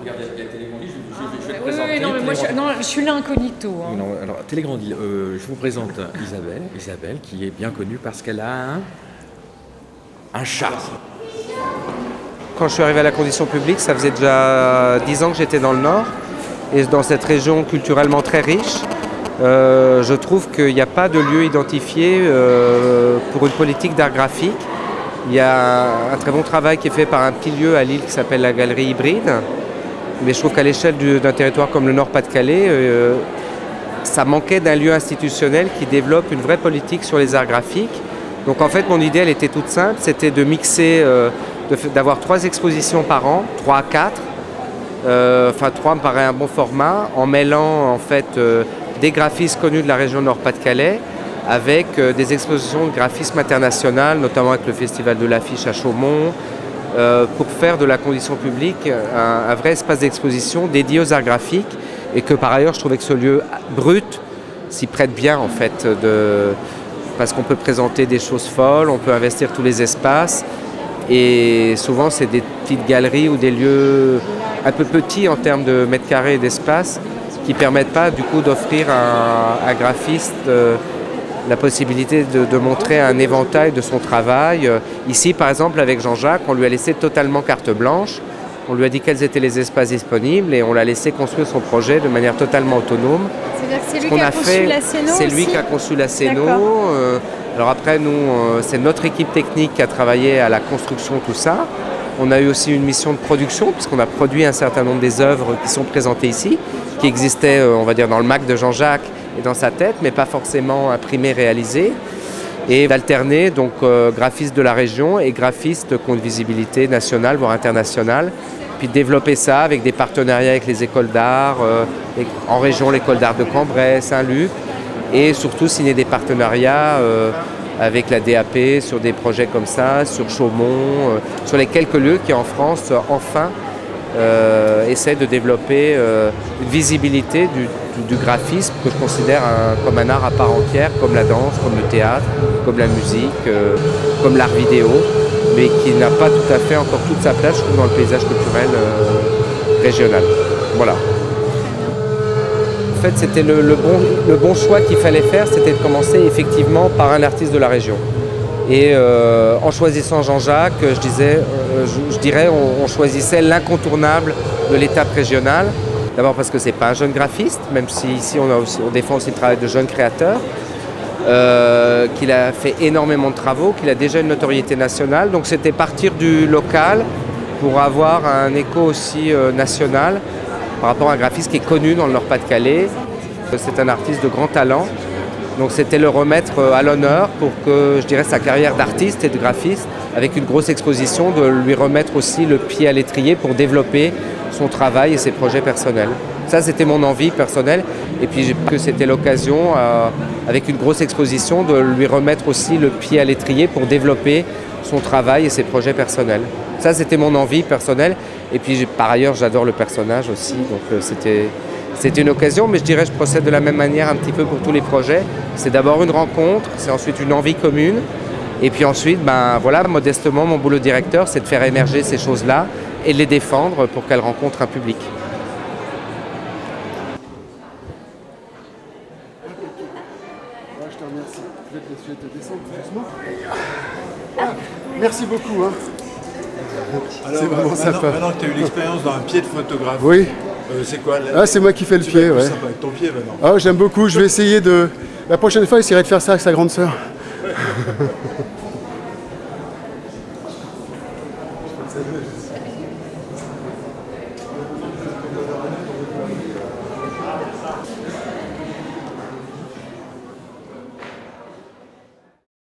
Regardez, il y a Télégrandi, je vais te Oui, présenter. non, mais moi, je suis là incognito. Hein. Non, alors, Télégrandi, je vous présente Isabelle, qui est bien connue parce qu'elle a un chat. Quand je suis arrivé à la condition publique, ça faisait déjà 10 ans que j'étais dans le Nord. Et dans cette région culturellement très riche, je trouve qu'il n'y a pas de lieu identifié pour une politique d'art graphique. Il y a un très bon travail qui est fait par un petit lieu à Lille qui s'appelle la Galerie Hybride. Mais je trouve qu'à l'échelle d'un territoire comme le Nord-Pas-de-Calais, ça manquait d'un lieu institutionnel qui développe une vraie politique sur les arts graphiques. Donc en fait, mon idée, elle était toute simple, c'était de mixer, d'avoir 3 expositions par an, 3 à 4. Enfin 3 me paraît un bon format, en mêlant en fait des graphistes connus de la région Nord-Pas-de-Calais avec des expositions de graphisme international, notamment avec le Festival de l'Affiche à Chaumont, pour faire de la condition publique un vrai espace d'exposition dédié aux arts graphiques, et que par ailleurs je trouvais que ce lieu brut s'y prête bien en fait, parce qu'on peut présenter des choses folles, on peut investir tous les espaces, et souvent c'est des petites galeries ou des lieux un peu petits en termes de mètres carrés et d'espace, qui ne permettent pas du coup d'offrir à un graphiste la possibilité de montrer un éventail de son travail. Ici par exemple avec Jean-Jacques, on lui a laissé totalement carte blanche, on lui a dit quels étaient les espaces disponibles et on l'a laissé construire son projet de manière totalement autonome. C'est-à-dire que c'est lui qui a conçu la scéno. C'est lui qui a conçu la scéno. Alors après nous, c'est notre équipe technique qui a travaillé à la construction, tout ça. On a eu aussi une mission de production, puisqu'on a produit un certain nombre des œuvres qui sont présentées ici, qui existaient, on va dire, dans le Mac de Jean-Jacques et dans sa tête, mais pas forcément imprimées, réalisées. Et d'alterner, donc, graphistes de la région et graphistes qui ont une visibilité nationale, voire internationale. Puis développer ça avec des partenariats avec les écoles d'art, en région, l'école d'art de Cambrai, Saint-Luc, et surtout signer des partenariats avec la DAP sur des projets comme ça, sur Chaumont, sur les quelques lieux qui en France enfin essaient de développer une visibilité du graphisme que je considère comme un art à part entière, comme la danse, comme le théâtre, comme la musique, comme l'art vidéo, mais qui n'a pas tout à fait encore toute sa place, je trouve, dans le paysage culturel régional. Voilà. En fait, c'était le bon choix qu'il fallait faire, c'était de commencer effectivement par un artiste de la région. Et en choisissant Jean-Jacques, je dirais, on choisissait l'incontournable de l'étape régionale. D'abord parce que c'est pas un jeune graphiste, même si ici on défend aussi le travail de jeunes créateurs, qu'il a fait énormément de travaux, qu'il a déjà une notoriété nationale. Donc c'était partir du local pour avoir un écho aussi national, par rapport à un graphiste qui est connu dans le Nord-Pas-de-Calais. C'est un artiste de grand talent, donc c'était le remettre à l'honneur pour que, je dirais, sa carrière d'artiste et de graphiste, avec une grosse exposition, de lui remettre aussi le pied à l'étrier pour développer son travail et ses projets personnels. Ça, c'était mon envie personnelle, et puis que c'était l'occasion, avec une grosse exposition, de lui remettre aussi le pied à l'étrier pour développer son travail et ses projets personnels. Ça, c'était mon envie personnelle. Et puis, par ailleurs, j'adore le personnage aussi. Donc, c'était une occasion. Mais je dirais, je procède de la même manière un petit peu pour tous les projets. C'est d'abord une rencontre, c'est ensuite une envie commune. Et puis ensuite, ben, voilà, modestement, mon boulot de directeur, c'est de faire émerger ces choses-là et de les défendre pour qu'elles rencontrent un public. Je te remercie. Je vais te descendre doucement. Merci beaucoup. Hein. C'est vraiment sympa. Maintenant que tu as eu l'expérience dans un pied de photographe, oui. C'est quoi Ah, c'est moi qui fais le pied, ouais. Sympa avec ton pied maintenant. Ah, j'aime beaucoup. Je vais essayer de... La prochaine fois, j'essaierai de faire ça avec sa grande sœur.